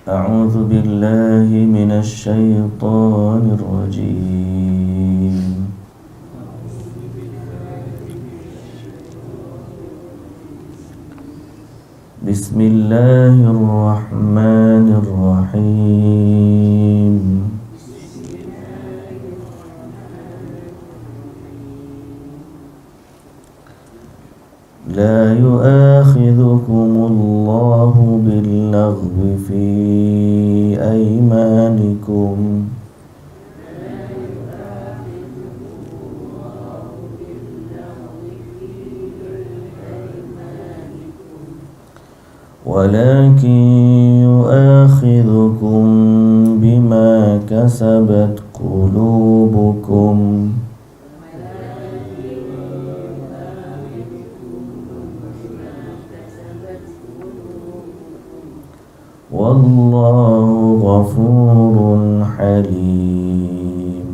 أعوذ بالله من الشيطان الرجيم. بسم الله الرحمن الرحيم. لا يؤاخذكم الله باللغو في أيمانكم ولكن يؤاخذكم بما كسبت قلوبكم والله غفور حليم.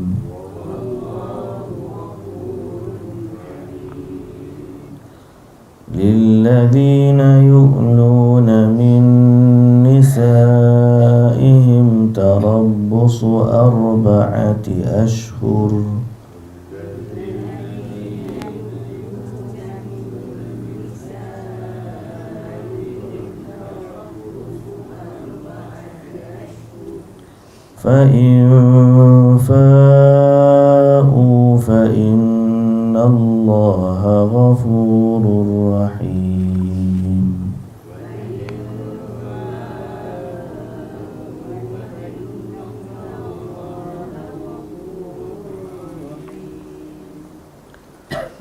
للذين يؤلون من نسائهم تربص 4 أشهر فإن فاءوا فإن الله غفور رحيم.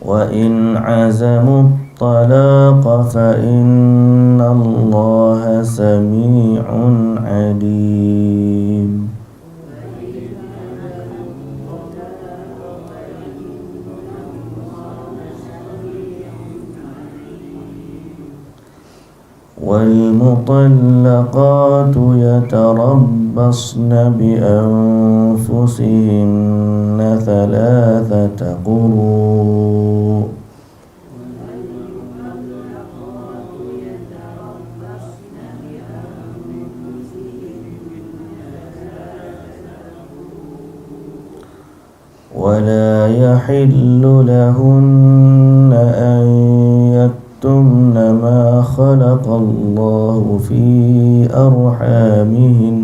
وإن عزموا الطلاق فإن الله سميع عليم. والمطلقات يتربصن بأنفسهن 3 قروء ولا يحل لهن أن يكتمن ما خلق الله في أرحامهن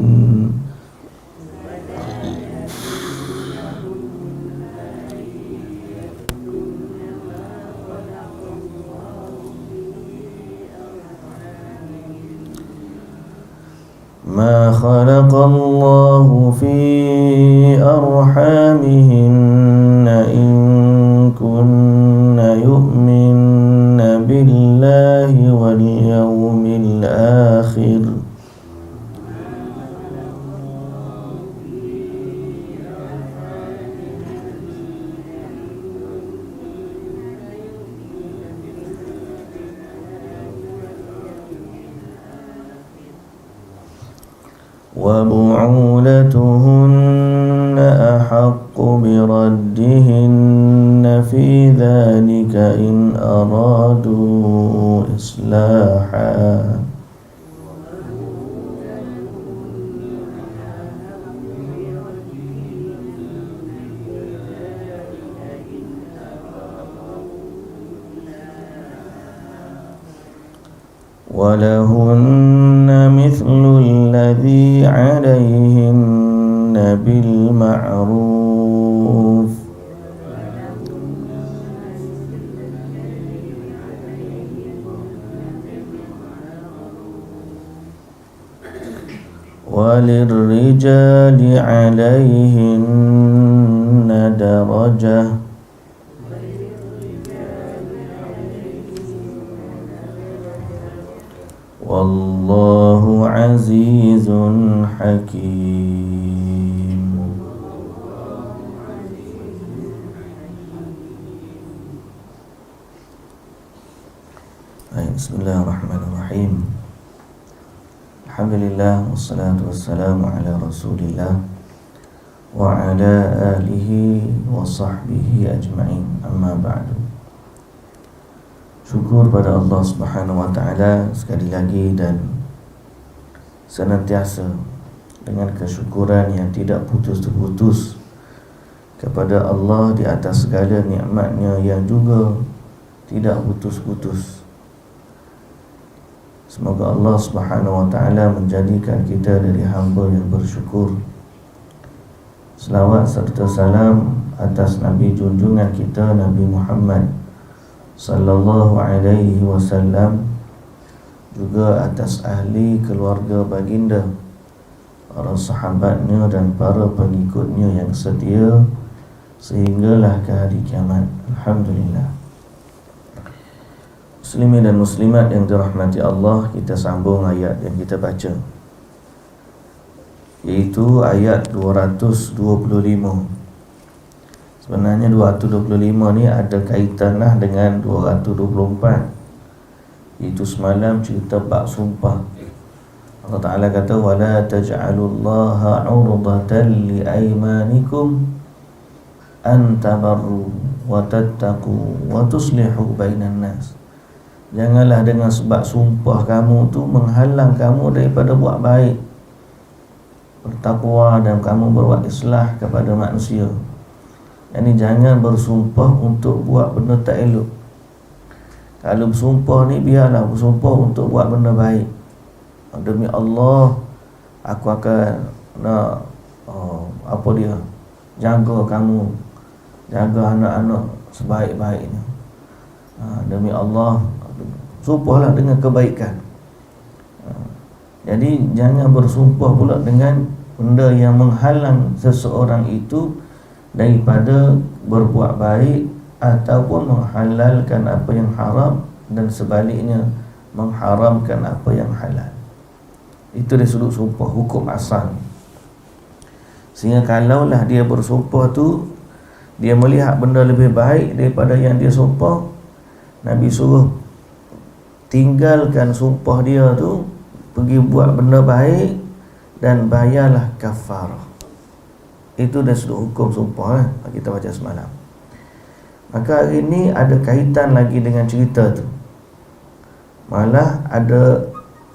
ما خلق الله في أرحامهن إن كن يؤمن بالله واليوم الآخر وبعولتهن أحق بردهن في ذلك إن أرادوا إصلاحا ولهن مثل الذي عليهن بالمعروف وللرجال عليهن درجة والله عزيز حكيم. Bismillahirrahmanirrahim. Alhamdulillah wassalatu wassalamu ala Rasulillah wa ala alihi wa sahbihi ajma'in. Amma ba'du. Syukur pada Allah Subhanahu wa taala sekali lagi dan senantiasa dengan kesyukuran yang tidak putus-putus kepada Allah di atas segala nikmatnya yang juga tidak putus-putus. Semoga Allah Subhanahu wa ta'ala menjadikan kita dari hamba yang bersyukur. Selawat serta salam atas Nabi junjungan kita, Nabi Muhammad sallallahu alaihi wasallam, juga atas ahli keluarga baginda, para sahabatnya dan para pengikutnya yang setia sehinggalah ke hari kiamat. Alhamdulillah. Muslimin dan muslimat yang dirahmati Allah, kita sambung ayat yang kita baca, iaitu ayat 225. Sebenarnya 225 ni ada kaitanlah dengan 224, iaitu semalam cerita bab sumpah. Allah Ta'ala kata, وَلَا تَجْعَلُوا اللَّهَ عُرْضَةً لِأَيْمَانِكُمْ أَنْ تَبَرُّوا وَتَتَّقُوا وَتُصْلِحُوا بَيْنَ النَّاسِ. Janganlah dengan sebab sumpah kamu tu menghalang kamu daripada buat baik, bertakwa, dan kamu berbuat islah kepada manusia. Yani jangan bersumpah untuk buat benda tak elok. Kalau bersumpah ni, biarlah bersumpah untuk buat benda baik. Demi Allah, aku akan nak jaga kamu, jaga anak-anak sebaik-baiknya. Demi Allah, sumpahlah dengan kebaikan. Jadi jangan bersumpah pula dengan benda yang menghalang seseorang itu daripada berbuat baik, ataupun menghalalkan apa yang haram, dan sebaliknya mengharamkan apa yang halal. Itu dari sudut sumpah, hukum asal. Sehingga kalaulah dia bersumpah tu, dia melihat benda lebih baik daripada yang dia sumpah, Nabi suruh tinggalkan sumpah dia tu, pergi buat benda baik dan bayarlah kafarah. Itu dari sudut hukum sumpah kita baca semalam. Maka hari ini ada kaitan lagi dengan cerita tu. Malah ada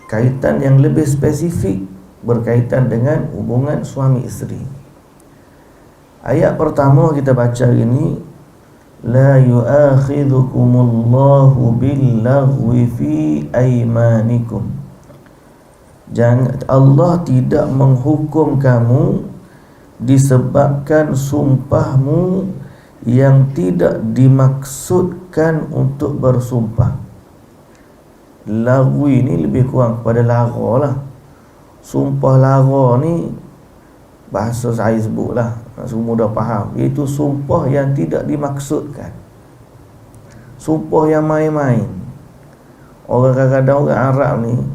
kaitan yang lebih spesifik berkaitan dengan hubungan suami isteri. Ayat pertama kita baca ini, la yu'akhidhukumullahu billaghwi fi aymanikum. Allah tidak menghukum kamu disebabkan sumpahmu yang tidak dimaksudkan untuk bersumpah. Lagwi ni lebih kurang kepada lara lah. Sumpah lara ni bahasa saya sebut lah, semua dah faham, iaitu sumpah yang tidak dimaksudkan, sumpah yang main-main. Orang kadang-kadang orang Arab ni,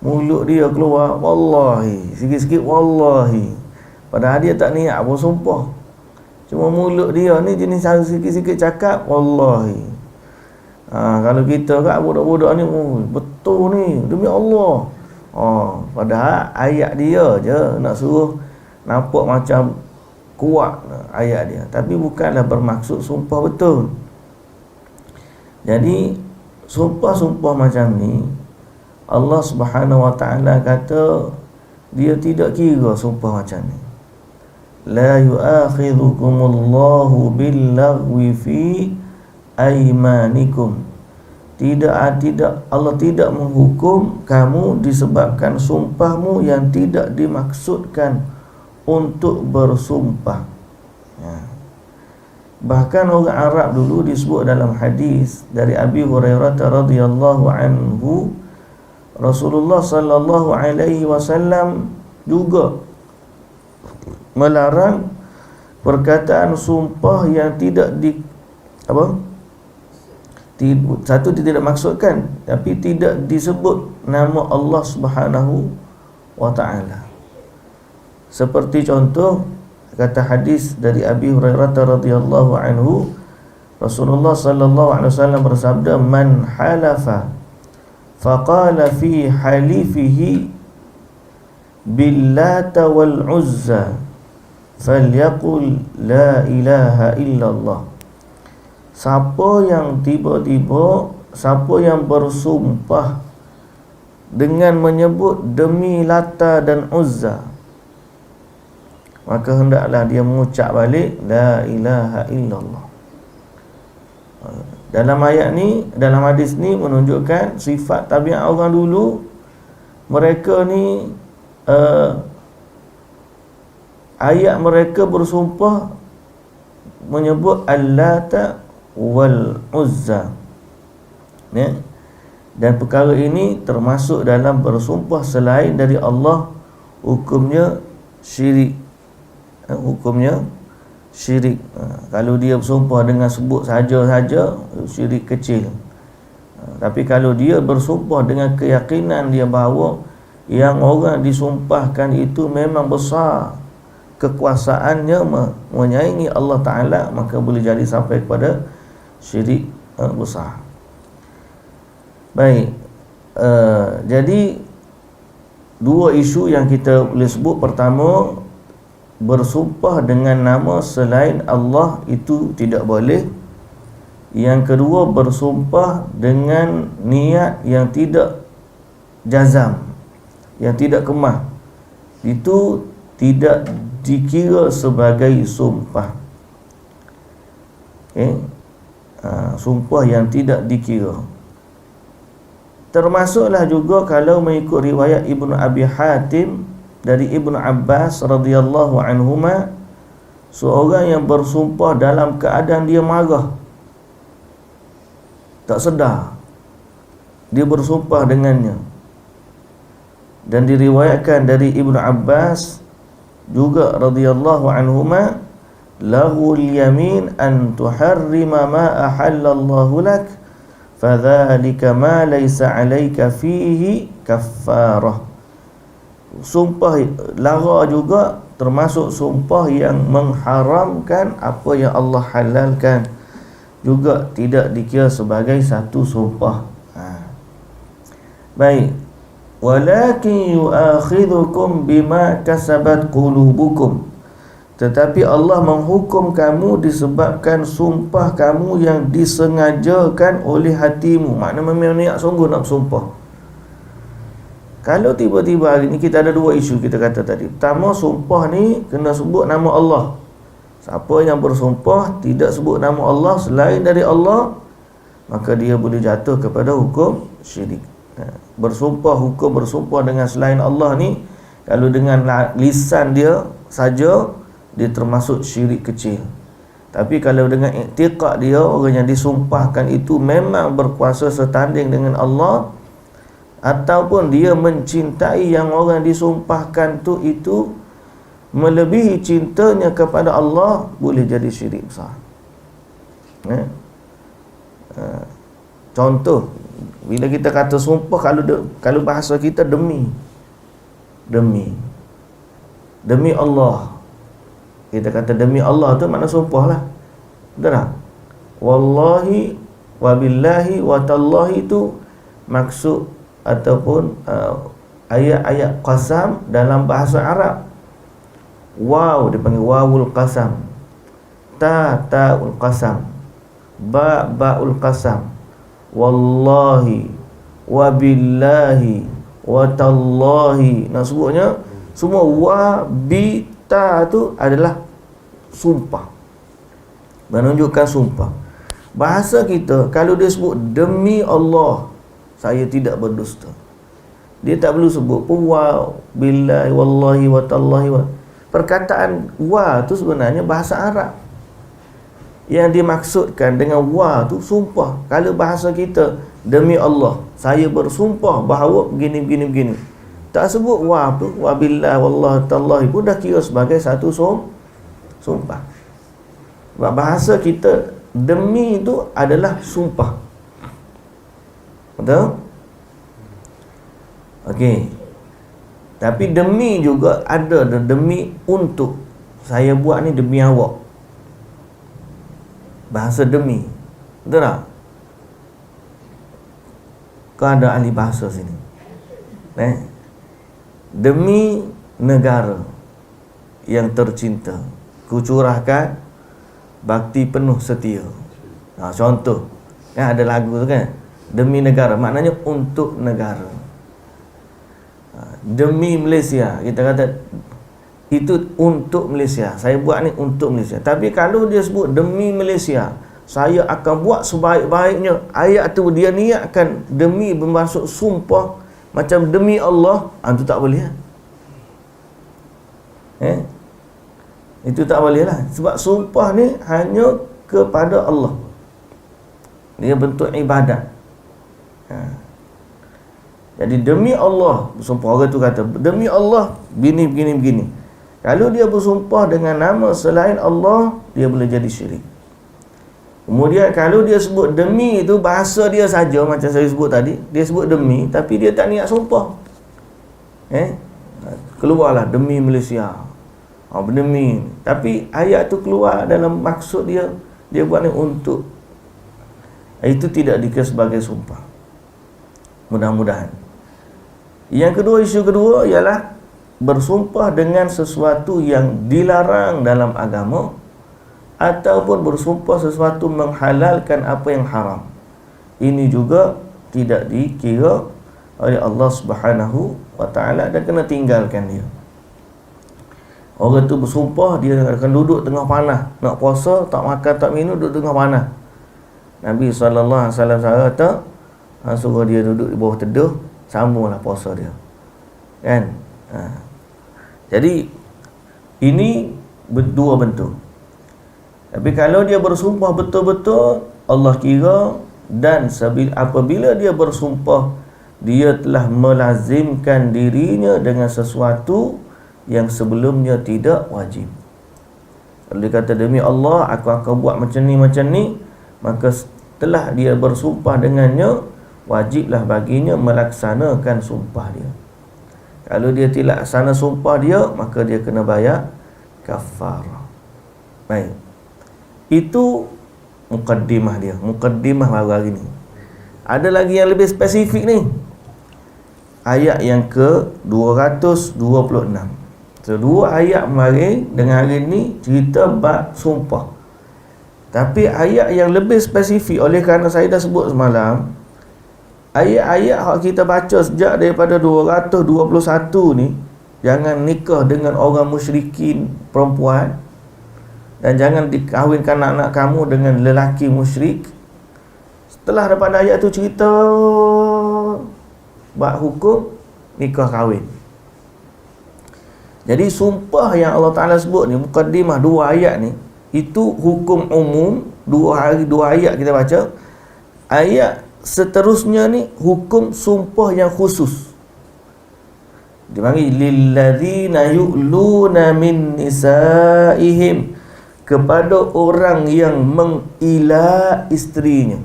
mulut dia keluar wallahi, sikit-sikit wallahi, padahal dia tak niat pun sumpah. Cuma mulut dia ni jenis sikit-sikit cakap wallahi. Kalau kita kat budak-budak ni, betul ni, demi Allah. Padahal ayat dia je nak suruh nampak macam kuat ayat dia, tapi bukanlah bermaksud sumpah betul. Jadi sumpah-sumpah macam ni, Allah Subhanahu wa ta'ala kata dia tidak kira sumpah macam ni. La yu'akhidhukumullahu billaghwi fi aymanikum. Tidak Allah tidak menghukum kamu disebabkan sumpahmu yang tidak dimaksudkan untuk bersumpah. Bahkan orang Arab dulu disebut dalam hadis dari Abi Hurairah radhiyallahu anhu, Rasulullah sallallahu alaihi wasallam juga melarang perkataan sumpah yang tidak satu dia tidak maksudkan, tapi tidak disebut nama Allah Subhanahu wa ta'ala. Seperti contoh kata hadis dari Abi Hurairah radhiyallahu anhu, Rasulullah sallallahu alaihi wasallam bersabda, man halafa faqala fi halifihi billata wal uzza falyaqul la ilaha illallah. Siapa yang bersumpah dengan menyebut demi Lata dan Uzza, maka hendaklah dia mengucap balik la ilaha illallah. Dalam ayat ni, dalam hadis ni menunjukkan sifat tabiat orang dulu. Mereka ni ayat mereka bersumpah menyebut Al-Lata wal Uzza, ya? Dan perkara ini termasuk dalam bersumpah selain dari Allah, hukumnya syirik. Hukumnya syirik. Kalau dia bersumpah dengan sebut saja-saja, syirik kecil. Tapi kalau dia bersumpah dengan keyakinan dia bahawa yang orang disumpahkan itu memang besar, kekuasaannya menyaingi Allah Ta'ala, maka boleh jadi sampai kepada syirik besar. Baik, jadi dua isu yang kita boleh sebut. Pertama, bersumpah dengan nama selain Allah itu tidak boleh. Yang kedua, bersumpah dengan niat yang tidak jazam, yang tidak kemah, itu tidak dikira sebagai sumpah. Okay? Sumpah yang tidak dikira. Termasuklah juga kalau mengikut riwayat Ibnu Abi Hatim dari Ibnu Abbas radhiyallahu anhuma, seorang yang bersumpah dalam keadaan dia marah, tak sedar, dia bersumpah dengannya. Dan diriwayatkan dari Ibnu Abbas juga radhiyallahu anhuma, lahul yamin an tuharrima ma ahallallahu lak, fadzalika ma laysa 'alaika fihi kaffarah. Sumpah lara juga termasuk sumpah yang mengharamkan apa yang Allah halalkan, juga tidak dikira sebagai satu sumpah. Baik, walakin yu'akhidhukum bima kasabat qulubukum, tetapi Allah menghukum kamu disebabkan sumpah kamu yang disengajakan oleh hatimu. Maknanya memang niat sungguh nak bersumpah. Kalau tiba-tiba hari ni kita ada dua isu kita kata tadi. Pertama, sumpah ni kena sebut nama Allah. Siapa yang bersumpah tidak sebut nama Allah selain dari Allah, maka dia boleh jatuh kepada hukum syirik. Bersumpah, hukum bersumpah dengan selain Allah ni, kalau dengan lisan dia saja, dia termasuk syirik kecil. Tapi kalau dengan iktiqad dia, orang yang disumpahkan itu memang berkuasa setanding dengan Allah, ataupun dia mencintai yang orang disumpahkan tu itu melebihi cintanya kepada Allah, boleh jadi syirik besar. Contoh, bila kita kata sumpah, kalau bahasa kita demi Allah, kita kata demi Allah tu makna sumpah lah, betul tak? Wallahi wabillahi watallahi itu maksud ataupun ayat-ayat qasam dalam bahasa Arab. Waw dipanggil wawul qasam, ta'ul qasam, ba'ul qasam, wallahi wabillahi watallahi. Nak sebutnya semua wa bi ta tu adalah sumpah, menunjukkan sumpah. Bahasa kita kalau dia sebut demi Allah saya tidak berdusta, dia tak perlu sebut pun wa billahi wallahi watallahi wa. Perkataan wa tu sebenarnya bahasa Arab, yang dimaksudkan dengan wa tu sumpah. Kalau bahasa kita demi Allah saya bersumpah bahawa begini, tak sebut wa tu, wa billahi wallahi tallahi pun dah kira sebagai satu sumpah. Sebab bahasa kita demi itu adalah sumpah. Betul? Okey. Tapi demi juga ada demi untuk. Saya buat ni demi awak. Bahasa demi. Betul tak? Kau ada ahli bahasa sini. Demi negara yang tercinta, kucurahkan bakti penuh setia. Contoh, kan ada lagu tu kan, demi negara, maknanya untuk negara. demi Malaysia, kita kata itu untuk Malaysia, saya buat ni untuk Malaysia. Tapi kalau dia sebut demi Malaysia, saya akan buat sebaik-baiknya, ayat tu dia niatkan demi bermaksud sumpah, macam demi Allah, itu tak boleh lah. Itu tak boleh lah. Sebab sumpah ni hanya kepada Allah, dia bentuk ibadat. Jadi demi Allah bersumpah, orang tu kata demi Allah begini. Kalau dia bersumpah dengan nama selain Allah, dia boleh jadi syirik. Kemudian kalau dia sebut demi itu, bahasa dia saja macam saya sebut tadi, dia sebut demi tapi dia tak niat sumpah. Keluarlah demi Malaysia, demi, tapi ayat tu keluar dalam maksud dia buat ni untuk. Itu tidak dikira sebagai sumpah, mudah-mudahan. Yang kedua, isu kedua ialah bersumpah dengan sesuatu yang dilarang dalam agama, ataupun bersumpah sesuatu menghalalkan apa yang haram. Ini juga tidak dikira oleh Allah Subhanahu wa ta'ala dan kena tinggalkan dia. Orang tu bersumpah dia akan duduk tengah panah, nak puasa, tak makan tak minum, duduk tengah panah. Nabi SAW kata, suruh dia duduk di bawah teduh, sambunglah puasa dia, kan? Jadi ini dua bentuk. Tapi kalau dia bersumpah betul-betul, Allah kira, dan apabila dia bersumpah, dia telah melazimkan dirinya dengan sesuatu yang sebelumnya tidak wajib. Kalau dia kata demi Allah aku akan buat macam ni, maka setelah dia bersumpah dengannya, wajiblah baginya melaksanakan sumpah dia. Kalau dia tidak laksana sumpah dia, maka dia kena bayar kafarah. Baik, itu mukaddimah dia, mukaddimah baru hari ni. Ada lagi yang lebih spesifik ni, ayat yang ke-226. So, dua ayat mari dengan hari ni cerita bab sumpah. Tapi ayat yang lebih spesifik, oleh kerana saya dah sebut semalam, ayat-ayat yang kita baca sejak daripada 221 ni, jangan nikah dengan orang musyrikin perempuan, dan jangan dikahwinkan anak-anak kamu dengan lelaki musyrik. Setelah daripada ayat tu cerita bab hukum nikah kahwin. Jadi sumpah yang Allah Ta'ala sebut ni, mukaddimah dua ayat ni, itu hukum umum. Dua ayat kita baca. Ayat seterusnya ni hukum sumpah yang khusus. Dia panggil lilladzina yu'luna min nisaihim, kepada orang yang mengila isterinya.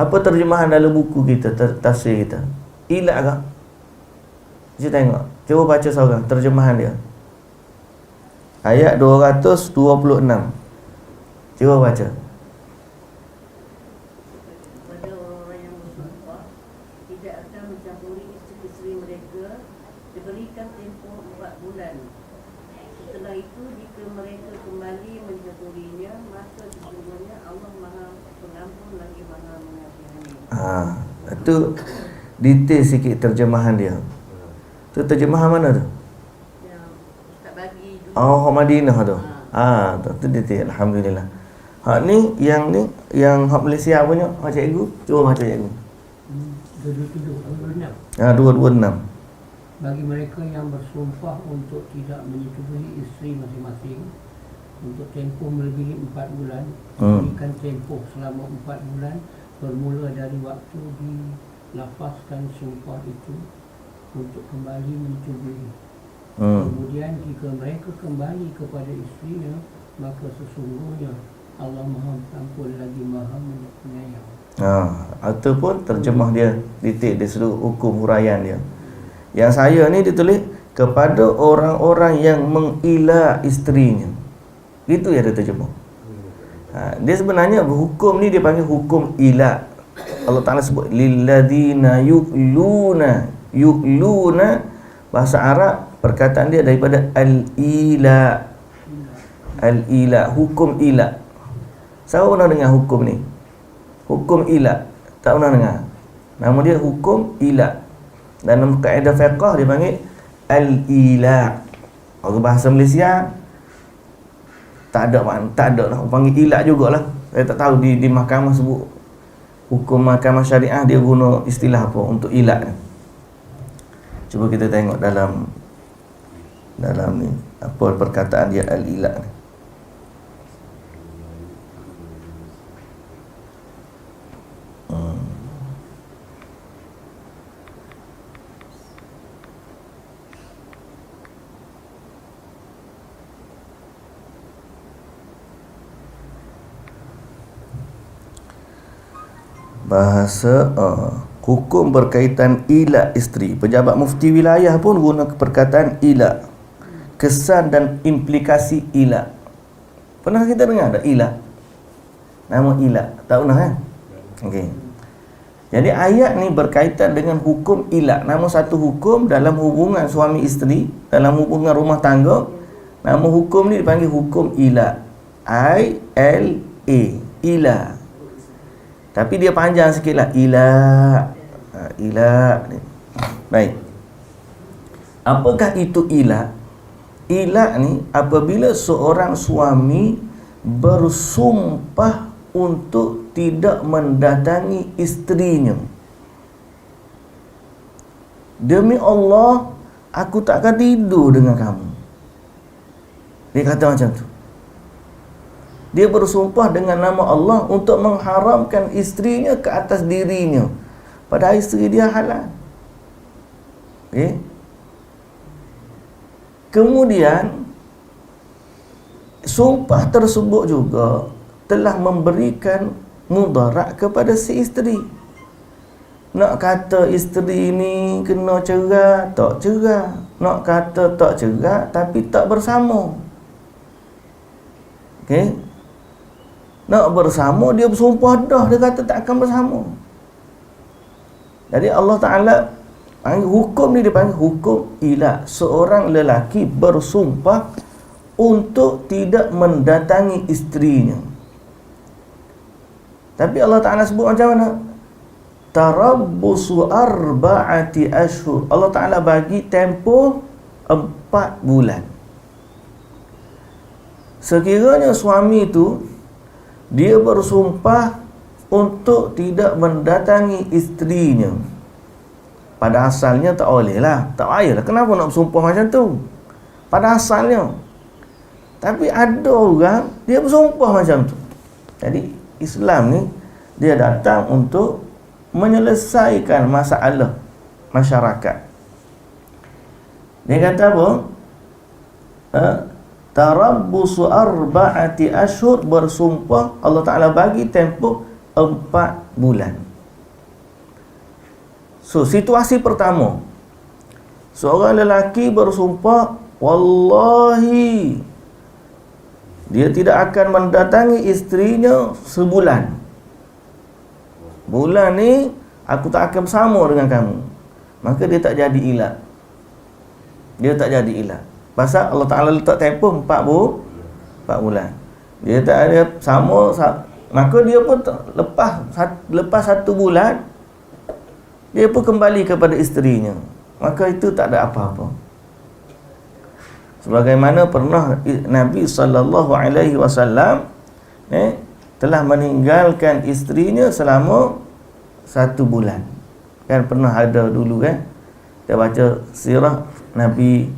Apa terjemahan dalam buku kita, tafsir kita? Ila ke? Kita tengok. Cuba baca seorang terjemahan dia. Ayat 226. Cuba baca. Pada orang yang bersumpah tidak akan mencampuri isteri-isteri mereka, diberikan tempoh 4 bulan. Setelah itu jika mereka kembali mencampurinya, maka sesungguhnya Allah Maha Pengampun lagi Maha Mengasihani. Itu detail sikit terjemahan dia. Tu terjemahan mana tu? Yang Ustaz bagi dulu. Oh, Madinah tu. Tu detail. Alhamdulillah. Hak ni yang hak Malaysia punya, hak cikgu. Cuba baca cikgu. 226. Bagi mereka yang bersumpah untuk tidak menyetujui isteri masing-masing untuk tempoh melebihi 4 bulan, berikan tempoh selama 4 bulan bermula dari waktu dilafazkan sumpah itu untuk kembali menyetujui. Kemudian jika mereka kembali kepada isterinya, maka sesungguhnya Allah Maha Pengampun lagi Maha Penyayang. Ataupun terjemah dia detail dia seluruh hukum huraian dia. Yang saya ni ditulis kepada orang-orang yang mengila isterinya. Itu yang dia terjemah. Dia sebenarnya hukum ni dia panggil hukum ila. Allah Ta'ala sebut lilladzina yu'luna. Yu'luna, bahasa Arab perkataan dia daripada al-ila. Al-ila, hukum ila. Siapa pernah dengar hukum ni? Hukum ila. Tak pernah dengar. Nama dia hukum ila. Dalam kaedah fiqh dia panggil al-ila'. Kalau bahasa Malaysia tak ada lah, panggil ila' jugalah. Saya tak tahu di mahkamah sebut, hukum mahkamah syariah dia guna istilah apa untuk ila' ni. Cuba kita tengok dalam ni apa perkataan dia al-ila' ni. Bahasa hukum berkaitan ila isteri. Pejabat mufti wilayah pun guna perkataan ila. Kesan dan implikasi ila. Pernah kita dengar tak ila? Nama ila. Tak pernah kan? Okey. Jadi ayat ni berkaitan dengan hukum ila. Nama satu hukum dalam hubungan suami isteri, dalam hubungan rumah tangga. Nama hukum ni dipanggil hukum ila. I-L-A. Ila. Tapi dia panjang sikit lah. Ila. Ila. Baik. Apakah itu ila? Ila ni apabila seorang suami bersumpah untuk tidak mendatangi isterinya. Demi Allah, aku tak akan tidur dengan kamu. Dia kata macam tu. Dia bersumpah dengan nama Allah untuk mengharamkan isterinya ke atas dirinya. Padahal isteri dia halal. Okay. Kemudian sumpah tersebut juga telah memberikan mudarat kepada si isteri. Nak kata isteri ni kena cerai, tak cerai. Nak kata tak cerai tapi tak bersama. Okey. Nak bersama, dia bersumpah dah, dia kata tak akan bersama. Jadi Allah Ta'ala panggil hukum ni, dia panggil hukum ila. Seorang lelaki bersumpah untuk tidak mendatangi isterinya. Tapi Allah Ta'ala sebut macam mana? Tarabbusu arba'ati ashhur. Allah Ta'ala bagi tempoh 4 bulan. Sekiranya suami itu dia bersumpah untuk tidak mendatangi isterinya, pada asalnya tak boleh lah, tak payahlah. Kenapa nak bersumpah macam tu pada asalnya? Tapi ada orang dia bersumpah macam tu. Jadi Islam ni dia datang untuk menyelesaikan masalah masyarakat. Dia kata apa? Tarabbusu arba'ati ashhur, bersumpah. Allah Ta'ala bagi tempoh 4 bulan. So, situasi pertama, seorang lelaki bersumpah, wallahi dia tidak akan mendatangi isterinya sebulan. Bulan ni aku tak akan bersama dengan kamu. Maka dia tak jadi ila. Dia tak jadi ila. Pasal Allah Ta'ala letak tempoh 4 bulan. Dia tak ada sama, maka dia pun lepas 1 bulan dia pun kembali kepada isterinya. Maka itu tak ada apa-apa. Sebagaimana pernah Nabi SAW telah meninggalkan isterinya selama 1 bulan. Kan pernah ada dulu kan, kita baca sirah Nabi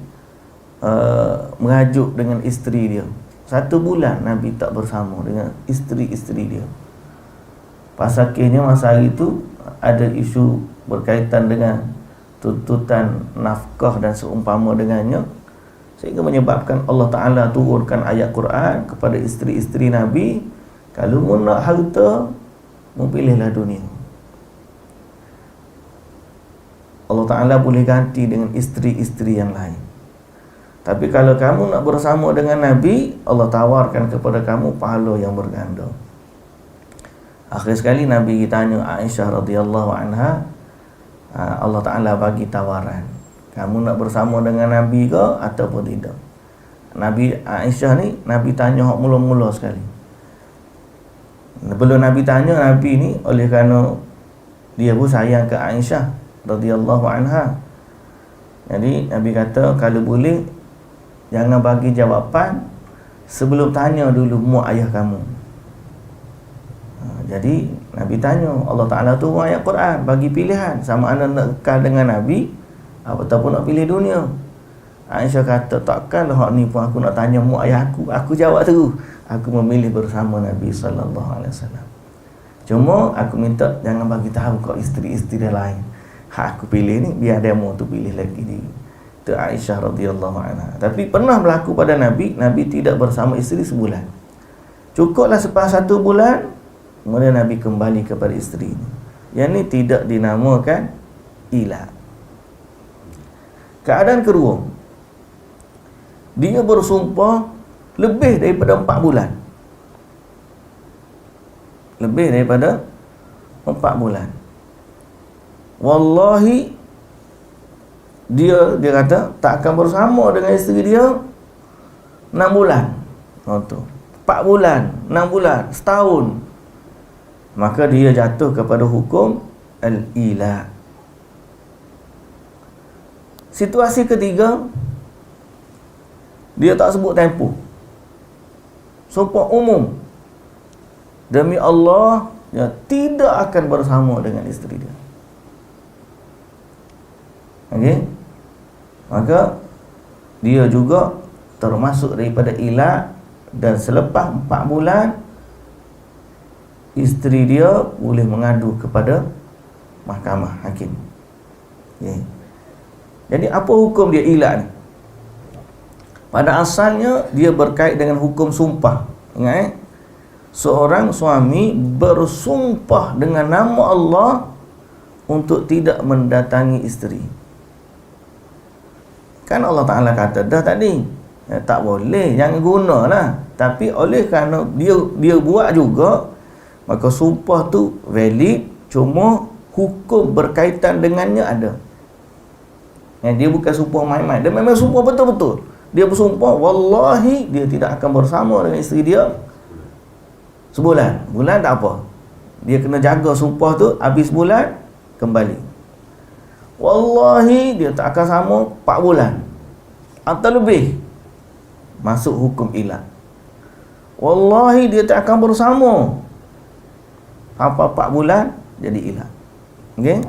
merajuk dengan isteri dia. 1 bulan Nabi tak bersama dengan isteri-isteri dia. Pasal akhirnya masa hari itu ada isu berkaitan dengan tuntutan nafkah dan seumpama dengannya, sehingga menyebabkan Allah Ta'ala turunkan ayat Quran kepada isteri-isteri Nabi, kalau mu nak harta, mu pilihlah dunia. Allah Ta'ala boleh ganti dengan isteri-isteri yang lain. Tapi kalau kamu nak bersama dengan Nabi, Allah tawarkan kepada kamu pahala yang berganda. Akhir sekali Nabi tanya Aisyah radhiyallahu anha, Allah Ta'ala bagi tawaran, kamu nak bersama dengan Nabi ke ataupun tidak? Nabi Aisyah ni, Nabi tanya hak mula-mula sekali. Belum Nabi tanya, Nabi ni oleh kerana dia pun sayang ke Aisyah, radhiyallahu anha. Jadi Nabi kata kalau boleh jangan bagi jawapan sebelum tanya dulu mu ayah kamu. Jadi Nabi tanya, Allah Ta'ala tu ayat Quran bagi pilihan sama ada nak kekal dengan Nabi ataupun nak pilih dunia. Aisyah kata takkanlah hak ni pun aku nak tanya mu ayah aku jawab tu. Aku memilih bersama Nabi sallallahu alaihi wasallam. Cuma aku minta jangan bagi tahu kau isteri-isteri dia lain. Hak aku pilih ni biar demo tu pilih lagi ni. Itu Aisyah radhiyallahu anha. Tapi pernah berlaku pada Nabi tidak bersama isteri sebulan. Cukuplah selepas 1 bulan kemudian Nabi kembali kepada isteri ni. Yang ni tidak dinamakan ila. Keadaan kedua, dia bersumpah lebih daripada 4 bulan. Lebih daripada 4 bulan. Wallahi dia kata tak akan bersama dengan isteri dia 6 bulan. Tu 4 bulan, 6 bulan, setahun. Maka dia jatuh kepada hukum al-ila. Situasi ketiga, dia tak sebut tempoh. Sumpah umum. Demi Allah, dia tidak akan bersama dengan isteri dia. Okey? Maka dia juga termasuk daripada ila, dan selepas 4 bulan isteri dia boleh mengadu kepada mahkamah hakim. Okay. Jadi apa hukum dia ila ni? Pada asalnya dia berkait dengan hukum sumpah. Ingat seorang suami bersumpah dengan nama Allah untuk tidak mendatangi isteri. Kan Allah Ta'ala kata dah tadi, tak boleh, jangan gunalah. Tapi oleh kerana dia buat juga, maka sumpah tu valid. Cuma hukum berkaitan dengannya ada. Dia bukan sumpah main-main. Dia memang sumpah betul-betul. Dia bersumpah wallahi dia tidak akan bersama dengan isteri dia sebulan. Bulan tak apa, dia kena jaga sumpah tu. Habis bulan kembali. Wallahi dia tak akan sama 4 bulan atau lebih, masuk hukum ila. Wallahi dia tak akan bersama apa 4 bulan, jadi ila. Okey.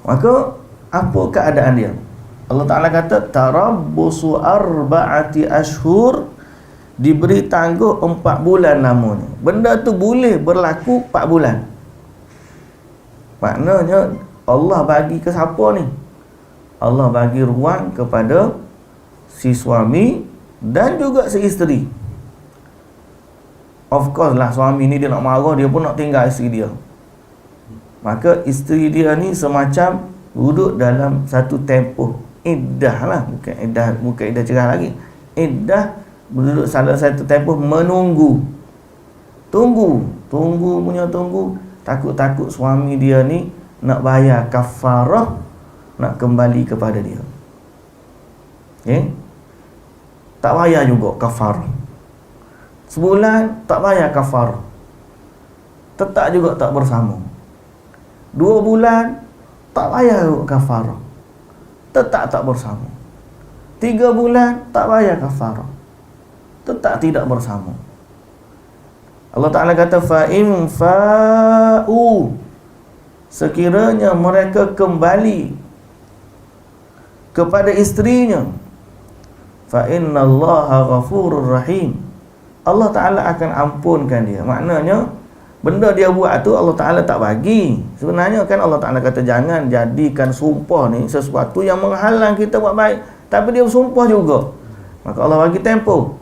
Maka apa keadaan dia? Allah Ta'ala kata tarabbusu arba'ati ashhur, diberi tangguh 4 bulan namanya. Benda tu boleh berlaku 4 bulan. Maknanya Allah bagi ke siapa ni? Allah bagi ruang kepada si suami dan juga si isteri. Of course lah, suami ni dia nak marah, dia pun nak tinggal isteri dia. Maka isteri dia ni semacam duduk dalam satu tempoh iddah lah, bukan iddah cerah lagi. Iddah duduk salah satu tempoh menunggu. Tunggu takut suami dia ni nak bayar kafarah, nak kembali kepada dia. Tak bayar juga kafarah. Sebulan tak bayar kafarah, tetap juga tak bersama. 2 bulan tak bayar kafarah, tetap tak bersama. 3 bulan tak bayar kafarah, tetap tidak bersama. Allah Ta'ala kata fa'in fa'u, sekiranya mereka kembali kepada isterinya, fa'innallaha ghafurur rahim, Allah Ta'ala akan ampunkan dia. Maknanya benda dia buat tu Allah Ta'ala tak bagi. Sebenarnya kan Allah Ta'ala kata jangan jadikan sumpah ni sesuatu yang menghalang kita buat baik. Tapi dia bersumpah juga, maka Allah bagi tempoh.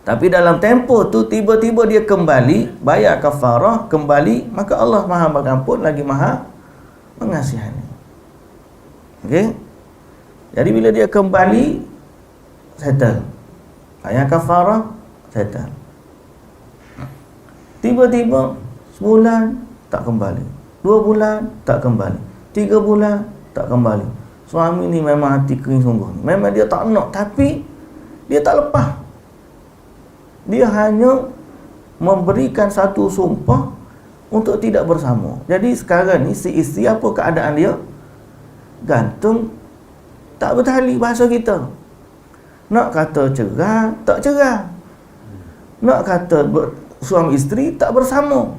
Tapi dalam tempoh tu tiba-tiba dia kembali, bayar kafarah, kembali, maka Allah Maha Pengampun lagi Maha Mengasihani. Okey? Jadi bila dia kembali, settle. Bayar kafarah, settle. Tiba-tiba sebulan tak kembali, 2 bulan tak kembali, 3 bulan tak kembali. Suami ni memang hati kering sungguh. Memang dia tak nak, tapi dia tak lepas. Dia hanya memberikan satu sumpah untuk tidak bersama. Jadi sekarang ni si isteri apa keadaan dia? Gantung, tak bertali bahasa kita. Nak kata cerah, tak cerah. Nak kata suami isteri tak bersama.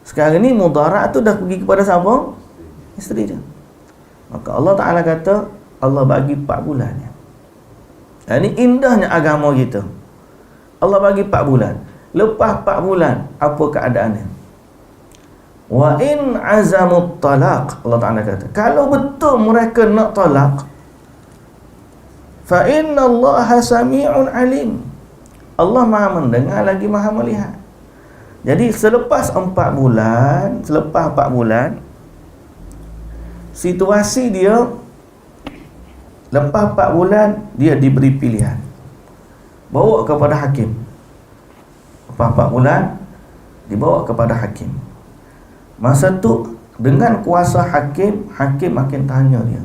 Sekarang ni mudarat tu dah pergi kepada siapa? Isteri dia. Maka Allah Ta'ala kata Allah bagi 4 bulan. Ini indahnya agama kita. Allah bagi 4 bulan. Lepas 4 bulan, apa keadaannya? Wa in azamut talaq, Allah Ta'ala kata, kalau betul mereka nak talak, fa inna Allaha sami'un alim. Allah Maha mendengar lagi Maha melihat. Jadi selepas 4 bulan, situasi dia, lepas 4 bulan dia diberi pilihan, bawa kepada hakim. Lepas 4 bulan dibawa kepada hakim. Masa tu dengan kuasa hakim, hakim makin tanya dia,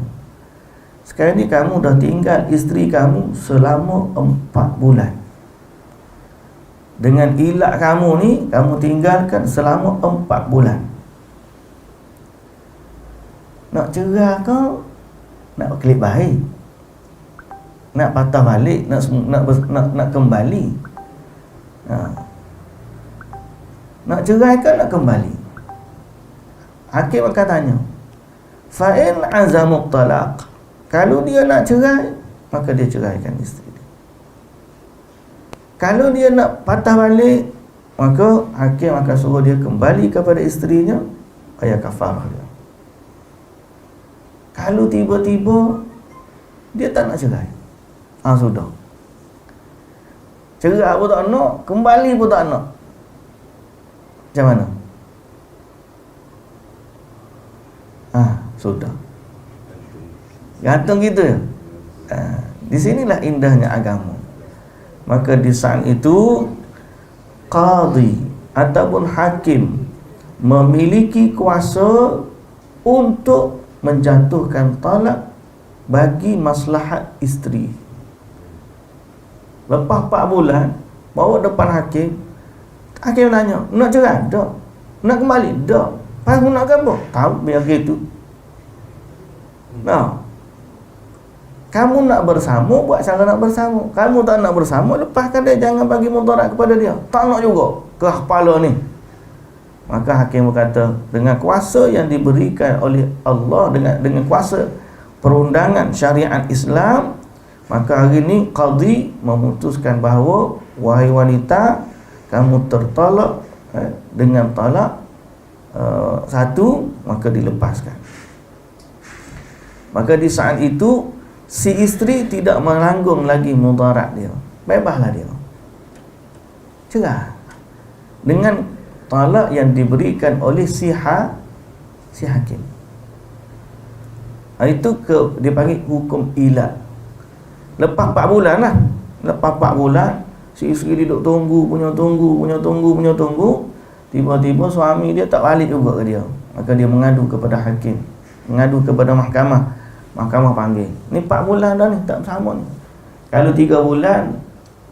sekarang ni kamu dah tinggal isteri kamu selama 4 bulan. Dengan ilak kamu ni, kamu tinggalkan selama 4 bulan. Nak cerah kau? Nak klik baik? Nak patah balik? Nak kembali? Nak cerai ke nak kembali? Hakim akan tanya, fa'in azamuk talaq, kalau dia nak cerai, maka dia ceraikan isteri dia. Kalau dia nak patah balik, maka hakim akan suruh dia kembali kepada isterinya, bayar kafarah dia. Kalau tiba-tiba dia tak nak cerai, sudah, cerai pun tak nak, kembali pun tak nak, macam mana? Sudah, gantung gitu ya. Di sinilah indahnya agama. Maka di saat itu qadhi ataupun hakim memiliki kuasa untuk menjatuhkan talak bagi maslahat isteri. Lepas 4 bulan bawa depan hakim, hakim tanya, nak cerai? Tak. Nak kembali? Tak. Kamu nak apa? Tahu biar gitu. Kamu nak bersama, buat cara nak bersama. Kamu tak nak bersama, lepaskan dia, jangan bagi mudarat kepada dia. Tak nak juga ke kepala ni. Maka hakim berkata, dengan kuasa yang diberikan oleh Allah, dengan kuasa perundangan syariat Islam, maka hari ini qadhi memutuskan bahawa wahai wanita, kamu tertalak dengan talak satu, maka dilepaskan. Maka di saat itu si isteri tidak menanggung lagi mudarat dia, bebaslah dia, cerah dengan talak yang diberikan oleh si hakim. Itu dipanggil hukum ilat. Lepas 4 bulan lah, lepas 4 bulan si isteri duduk tunggu, tiba-tiba suami dia tak balik juga ke dia. Maka dia mengadu kepada hakim, mengadu kepada mahkamah. Mahkamah panggil, ni 4 bulan dah ni tak bersama ni. Kalau 3 bulan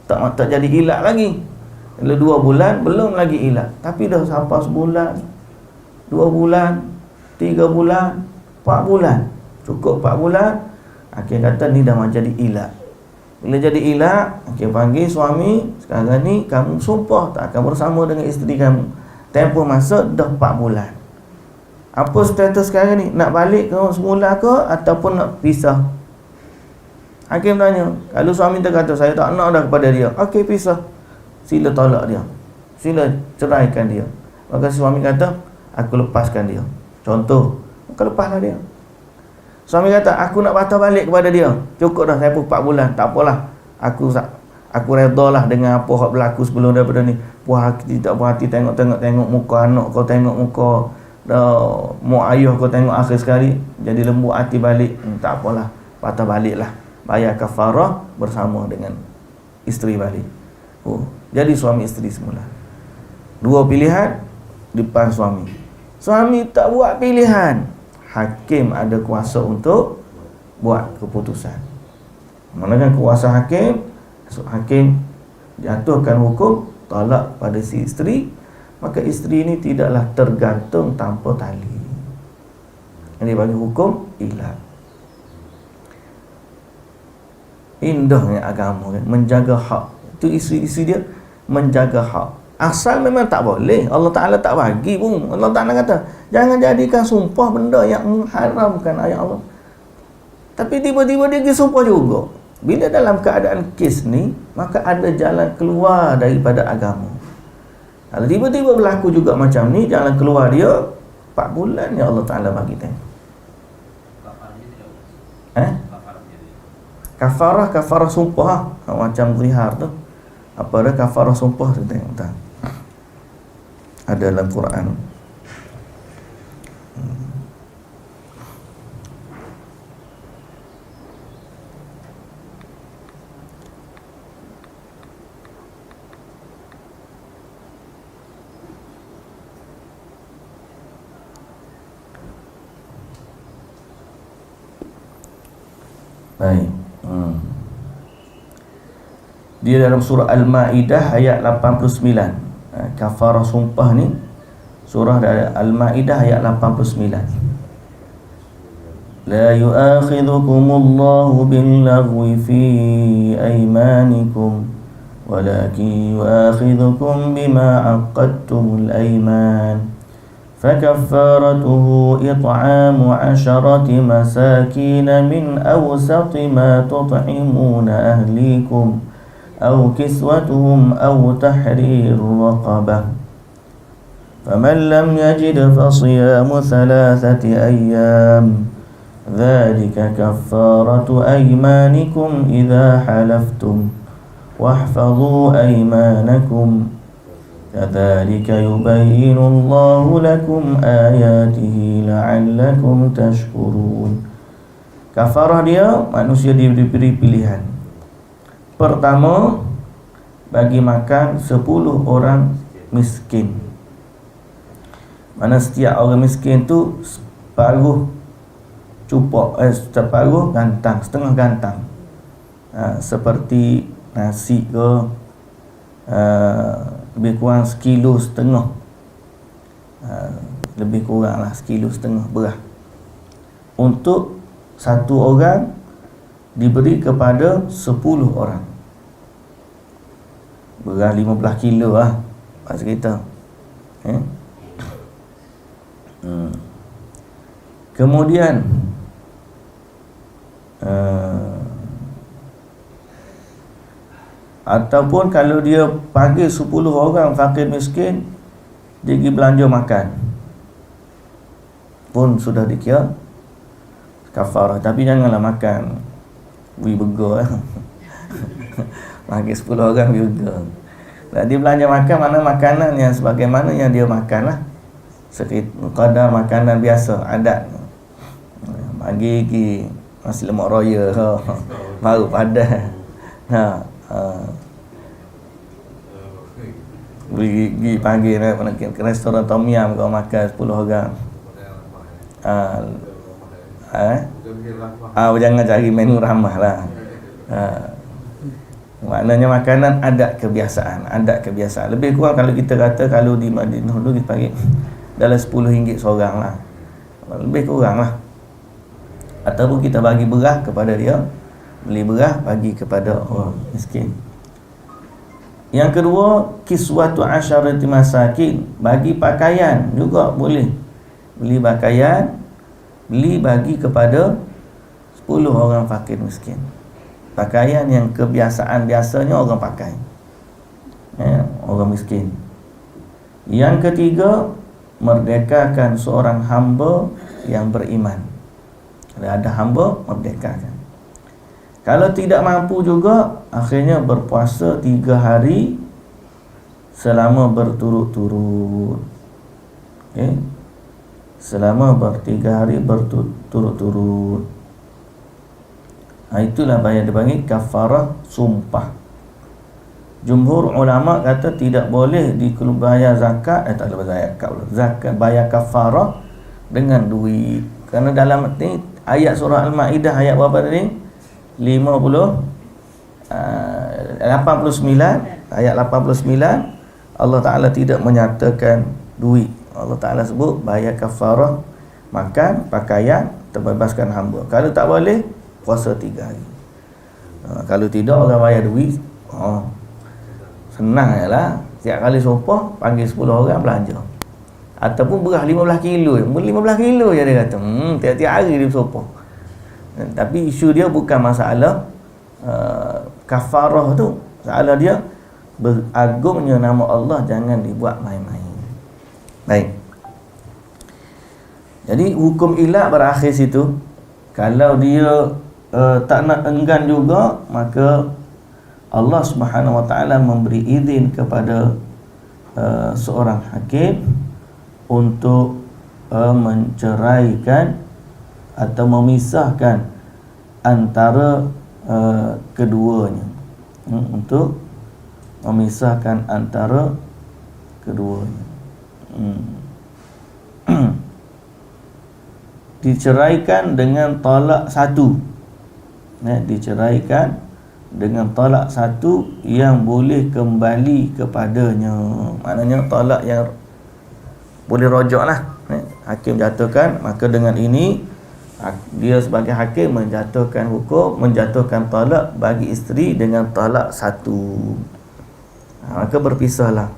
tak jadi ilat lagi. Kalau 2 bulan belum lagi ilat. Tapi dah sampai sebulan, 2 bulan, 3 bulan, 4 bulan. Cukup 4 bulan, hakim kata ni dah jadi ilat. Bila jadi ilat, hakim panggil suami, sekarang ni kamu sumpah tak akan bersama dengan isteri kamu. Tempoh masa dah 4 bulan. Apa status sekarang ni? Nak balik ke semula ke ataupun nak pisah? Hakim tanya. Kalau suami kata saya tak nak dah kepada dia, okey, pisah. Sila tolak dia, sila ceraikan dia. Maka suami kata, aku lepaskan dia. Contoh, maka lepaslah dia. Suami kata, aku nak patah balik kepada dia. Cukup dah, saya pun 4 bulan, tak apalah. Aku redalah dengan apa yang berlaku sebelum daripada ni. Puas hati tengok muka anak kau, tengok muka mak ayah kau, tengok akhir sekali jadi lembut hati balik. Tak apalah, patah baliklah, bayar kafarah bersama dengan isteri balik. Jadi suami isteri semula. 2 pilihan depan suami. Suami tak buat pilihan, hakim ada kuasa untuk buat keputusan. Manakan kuasa hakim, hakim jatuhkan hukum talak pada si isteri, maka isteri ini tidaklah tergantung tanpa tali. Ini bagi hukum ilah. Indahnya agama kan, menjaga hak. Itu isteri-isteri dia menjaga hak. Asal memang tak boleh, Allah Ta'ala tak bagi pun. Allah Ta'ala kata, jangan jadikan sumpah benda yang mengharamkan ayat Allah. Tapi tiba-tiba dia pergi sumpah juga. Bila dalam keadaan kes ni, maka ada jalan keluar daripada agama. Kalau tiba-tiba berlaku juga macam ni, jalan keluar dia 4 bulan ya Allah Ta'ala bagi tengok. Kafarah sumpah macam zihar tu. Apa dah kafarah sumpah tu tengok tak? Ada dalam Quran. Baik. Dia dalam surah Al-Ma'idah ayat 89. Kafarah sumpah ni surah Al-Ma'idah ayat 89. La yu'akhidhukumullahu billaghwi fi aymanikum walakin yu'akhidhukum bima 'aqadtumul ayman. فكفارته إطعام 10 مساكين من أوسط ما تطعمون أهليكم أو كسوتهم أو تحرير رقبة فمن لم يجد فصيام 3 أيام ذلك كفارة أيمانكم إذا حلفتم واحفظوا أيمانكم كذلك يبين الله لكم آياته لعلكم تشكرون. Kafarah dia, manusia diberi pilihan. Pertama, bagi makan 10 orang miskin. Mana setiap orang miskin tu separuh cupok, separuh gantang, setengah gantang. Seperti nasi ke, lebih kurang 1,5 kilo, lebih kurang lah 1,5 kilo beras. Untuk satu orang diberi kepada 10 orang. Beras 15 kilo lah bahasa kita. Kemudian ataupun kalau dia panggil 10 orang fakir miskin, dia pergi belanja makan, pun sudah dikira kafarah. Tapi janganlah makan bui burger panggil 10 orang burger. Dia belanja makan, mana makanan yang sebagaimana yang dia makan lah, sekadar makanan biasa, adat. Bagi nasi lemak raya baru padan. Pergi panggil ke restoran Tom Yum kau makan 10 orang. Jangan cari menu ramah lah. Maknanya makanan adat kebiasaan. Lebih kurang kalau kita kata, kalau di Madinah dulu kita panggil dalam RM10 seorang lah, lebih kurang lah. Ataupun kita bagi beras kepada dia, beli beras bagi kepada orang miskin. Yang kedua, kiswatu 10 masakin, bagi pakaian juga boleh. Beli pakaian, beli bagi kepada 10 orang fakir miskin. Pakaian yang kebiasaan biasanya orang pakai, orang miskin. Yang ketiga, merdekakan seorang hamba yang beriman. Kalau ada hamba, merdekakan. Kalau tidak mampu juga, akhirnya berpuasa 3 hari selama berturut-turut. Selama 3 hari berturut-turut. Itulah yang dipanggil kafarah sumpah. Jumhur ulama kata tidak boleh bayar zakat, tak boleh bayar zakat, bayar kafarah dengan duit. Kerana dalam ni ayat surah Al-Ma'idah ayat berapa tadi? 89 ayat 89 Allah Ta'ala tidak menyatakan duit. Allah Ta'ala sebut bayar kafarah, makan, pakaian, terbebaskan hamba. Kalau tak boleh, puasa 3 hari. Kalau tidak, orang bayar duit. Senang je lah. Setiap kali sumpah, panggil 10 orang belanja. Ataupun beras 15 kilo. 15 kilo je dia kata. Tiap-tiap hari dia sumpah. Tapi isu dia bukan masalah kafarah tu. Masalah dia beragungnya nama Allah, jangan dibuat main-main. Baik. Jadi hukum ilat berakhir situ. Kalau dia tak nak enggan juga, maka Allah Subhanahu Wa Taala memberi izin kepada seorang hakim untuk menceraikan atau memisahkan antara keduanya, untuk memisahkan antara keduanya. Diceraikan dengan talak satu, diceraikan dengan talak satu yang boleh kembali kepadanya. Maknanya talak yang boleh rojak lah. Hakim jatuhkan, maka dengan ini dia sebagai hakim menjatuhkan hukum, menjatuhkan talak bagi isteri dengan talak satu. Maka berpisahlah.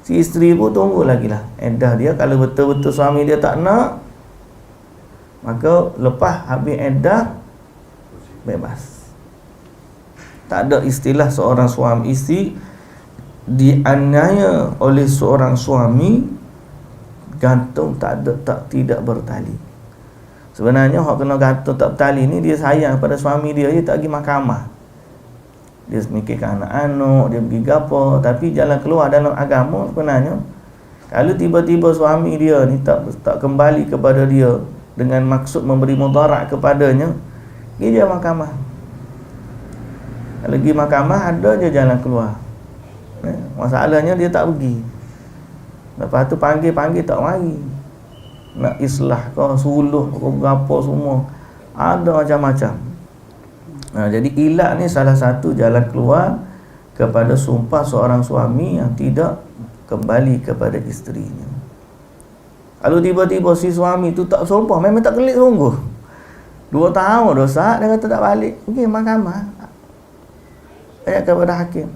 Si isteri pun tunggu lagi lah iddah dia. Kalau betul-betul suami dia tak nak, maka lepas habis iddah, bebas. Tak ada istilah seorang suami isteri dianiaya oleh seorang suami gantung tidak bertali. Sebenarnya hak kena gantung tak bertali ni, dia sayang pada suami dia tak pergi mahkamah. Dia memikirkan anak-anak, dia pergi gapo. Tapi jalan keluar dalam agama sebenarnya, kalau tiba-tiba suami dia ni tak kembali kepada dia dengan maksud memberi mudarat kepadanya, pergi je mahkamah. Kalau pergi mahkamah, ada je jalan keluar. Masalahnya dia tak pergi. Lepas tu panggil tak mari. Nak islah kau, suluh kau, berapa semua, ada macam-macam. Jadi ilat ni salah satu jalan keluar kepada sumpah seorang suami yang tidak kembali kepada isterinya. Kalau tiba-tiba si suami tu tak sumpah, memang tak kelik sungguh, 2 tahun dosa, dia kata tak balik, pergi mahkamah, ayat kepada hakim.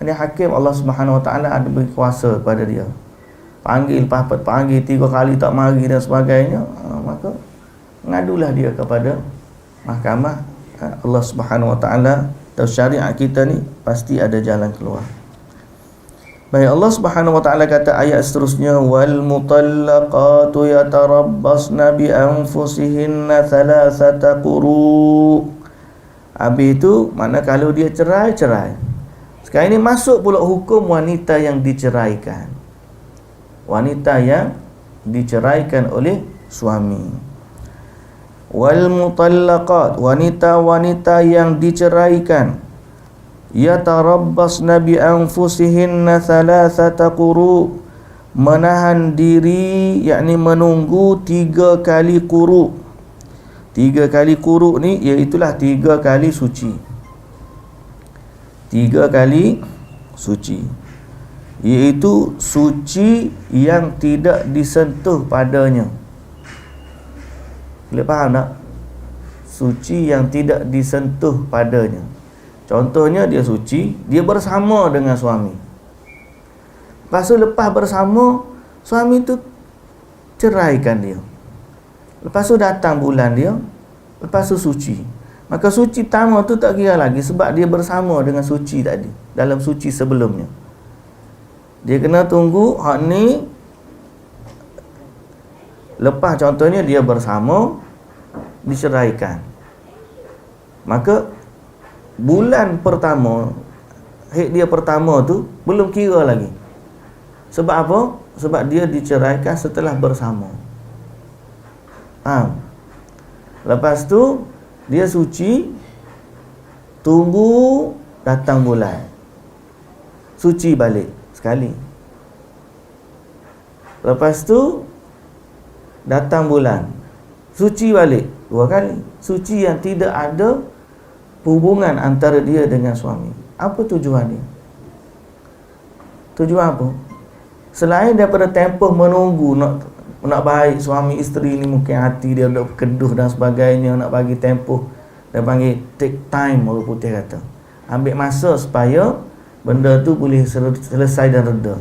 Jadi hakim Allah Subhanahu Wa Taala ada beri kuasa kepada dia. Panggil 3 kali tak mari dan sebagainya, maka ngadulah dia kepada mahkamah. Allah Subhanahu Wa Taala atau syariat kita ni pasti ada jalan keluar. Baik, Allah Subhanahu Wa Taala kata ayat seterusnya, wal mutallaqatu yatarabbasna bi anfusihinna thalathata quru. Habis itu mana kalau dia cerai. Sekarang ini masuk pula hukum wanita yang diceraikan. Wanita yang diceraikan oleh suami. Wal mutallaqat, wanita-wanita yang diceraikan, yatarabbasna bi anfusihinna thalathata quru, menahan diri, yakni menunggu 3 kali quru. 3 kali quru ni iaitulah 3 kali suci. 3 kali suci, iaitu suci yang tidak disentuh padanya. Boleh faham tak? Suci yang tidak disentuh padanya. Contohnya dia suci, dia bersama dengan suami. Lepas bersama, suami tu ceraikan dia. Lepas tu datang bulan dia, lepas tu suci. Maka suci pertama tu tak kira lagi, sebab dia bersama dengan suci tadi, dalam suci sebelumnya. Dia kena tunggu hak ni. Lepas contohnya dia bersama, diceraikan, maka bulan pertama, haid dia pertama tu belum kira lagi. Sebab apa? Sebab dia diceraikan setelah bersama. Lepas tu dia suci, tunggu datang bulan, suci balik sekali. Lepas tu datang bulan, suci balik 2 kali. Suci yang tidak ada hubungan antara dia dengan suami. Apa tujuan dia? Tujuan apa? Selain daripada tempoh menunggu nak baik suami isteri ni, mungkin hati dia nak berkeduh dan sebagainya, nak bagi tempoh, dia panggil take time, orang putih kata, ambil masa supaya benda tu boleh selesai dan reda.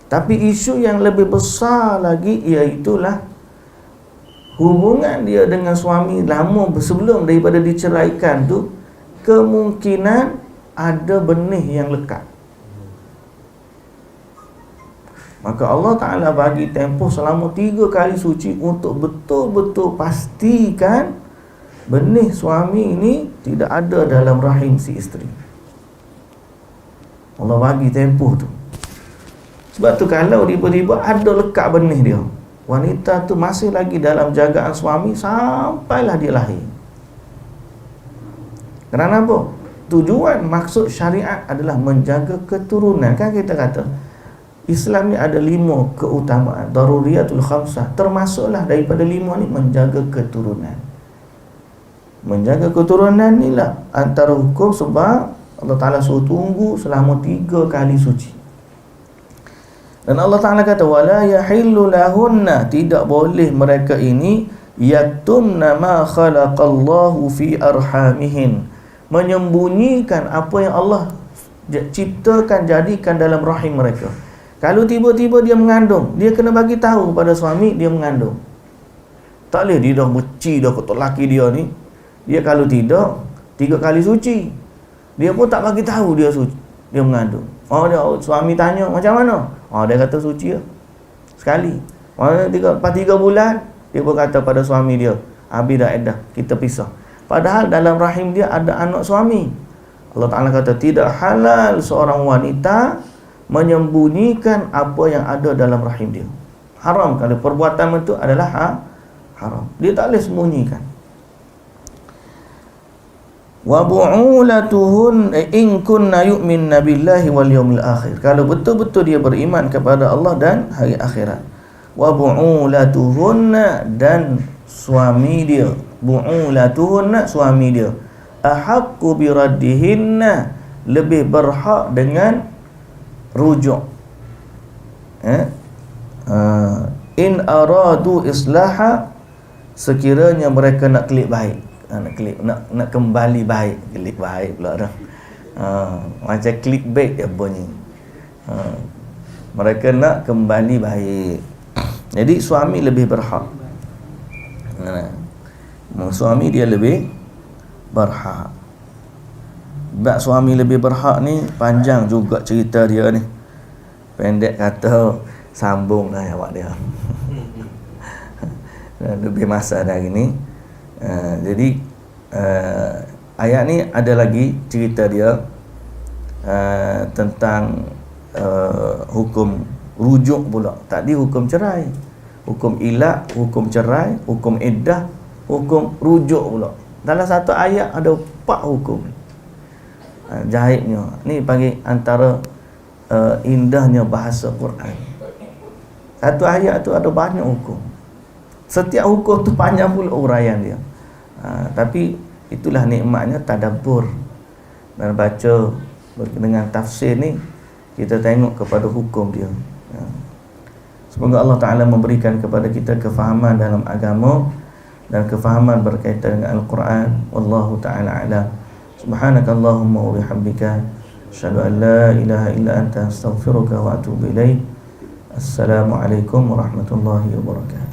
Tapi isu yang lebih besar lagi iaitulah hubungan dia dengan suami lama sebelum daripada diceraikan tu, kemungkinan ada benih yang lekat. Maka Allah Ta'ala bagi tempoh selama 3 kali suci untuk betul-betul pastikan benih suami ini tidak ada dalam rahim si isteri. Allah bagi tempoh tu. Sebab tu kalau tiba-tiba ada lekat benih dia, wanita tu masih lagi dalam jagaan suami sampailah dia lahir. Kerana apa? Tujuan maksud syariat adalah menjaga keturunan. Kan kita kata Islam ni ada 5 keutamaan, daruriyatul khamsah. Termasuklah daripada 5 ni menjaga keturunan. Menjaga keturunan ni lah antara hukum, sebab Allah Ta'ala suruh tunggu selama 3 kali suci. Dan Allah Ta'ala kata wala yahillu lahunna, tidak boleh mereka ini yaktumna ma khalaqallahu fi arhamihin, menyembunyikan apa yang Allah ciptakan, jadikan dalam rahim mereka. Kalau tiba-tiba dia mengandung, dia kena bagi tahu pada suami dia mengandung. Tak boleh dia dah benci dah ketuk laki dia ni. Dia kalau tidak 3 kali suci, dia pun tak bagi tahu dia mengandung. Suami tanya macam mana? Dia kata suci lah sekali. Lepas 3 bulan dia pun kata pada suami dia, habis dah iddah, kita pisah. Padahal dalam rahim dia ada anak suami. Allah Ta'ala kata tidak halal seorang wanita menyembunyikan apa yang ada dalam rahim dia. Haram kalau perbuatan itu adalah haram. Dia tak boleh sembunyikan. Wa bu'ulatuhun in kunna yu'minna billahi wal yawmil akhir. Kalau betul-betul dia beriman kepada Allah dan hari akhirat. Wa bu'ulatuhunna, dan suami dia, bu'ulatuhunna suami dia, ahaqqu biraddihinna, lebih berhak dengan rujuk. In aradu islaha, sekiranya mereka nak klik baik, nak kembali baik. Klik baik pula dah. Macam clickbait dia bunyi. Mereka nak kembali baik. Jadi suami lebih berhak. Suami dia lebih berhak. Bab suami lebih berhak ni panjang juga cerita dia ni. Pendek kata sambung lah awak dia. Lebih masa dah gini. Jadi ayat ni ada lagi cerita dia tentang hukum rujuk pula. Tadi hukum cerai, hukum ilak, hukum cerai, hukum iddah, hukum rujuk pula. Dalam satu ayat ada 4 hukum. Jahitnya ni panggil antara indahnya bahasa Quran. Satu ayat tu ada banyak hukum. Setiap hukum tu panjang pula uraian dia. Tapi itulah nikmatnya tadabbur dan baca dengan tafsir ni, kita tengok kepada hukum dia. Semoga Allah Ta'ala memberikan kepada kita kefahaman dalam agama dan kefahaman berkaitan dengan Al-Quran. Wallahu ta'ala a'lam. Subhanakallahumma wa bihamdika, asyhadu an la ilaha illa anta, astaghfiruka wa atubu ilaik. Assalamualaikum warahmatullahi wabarakatuh.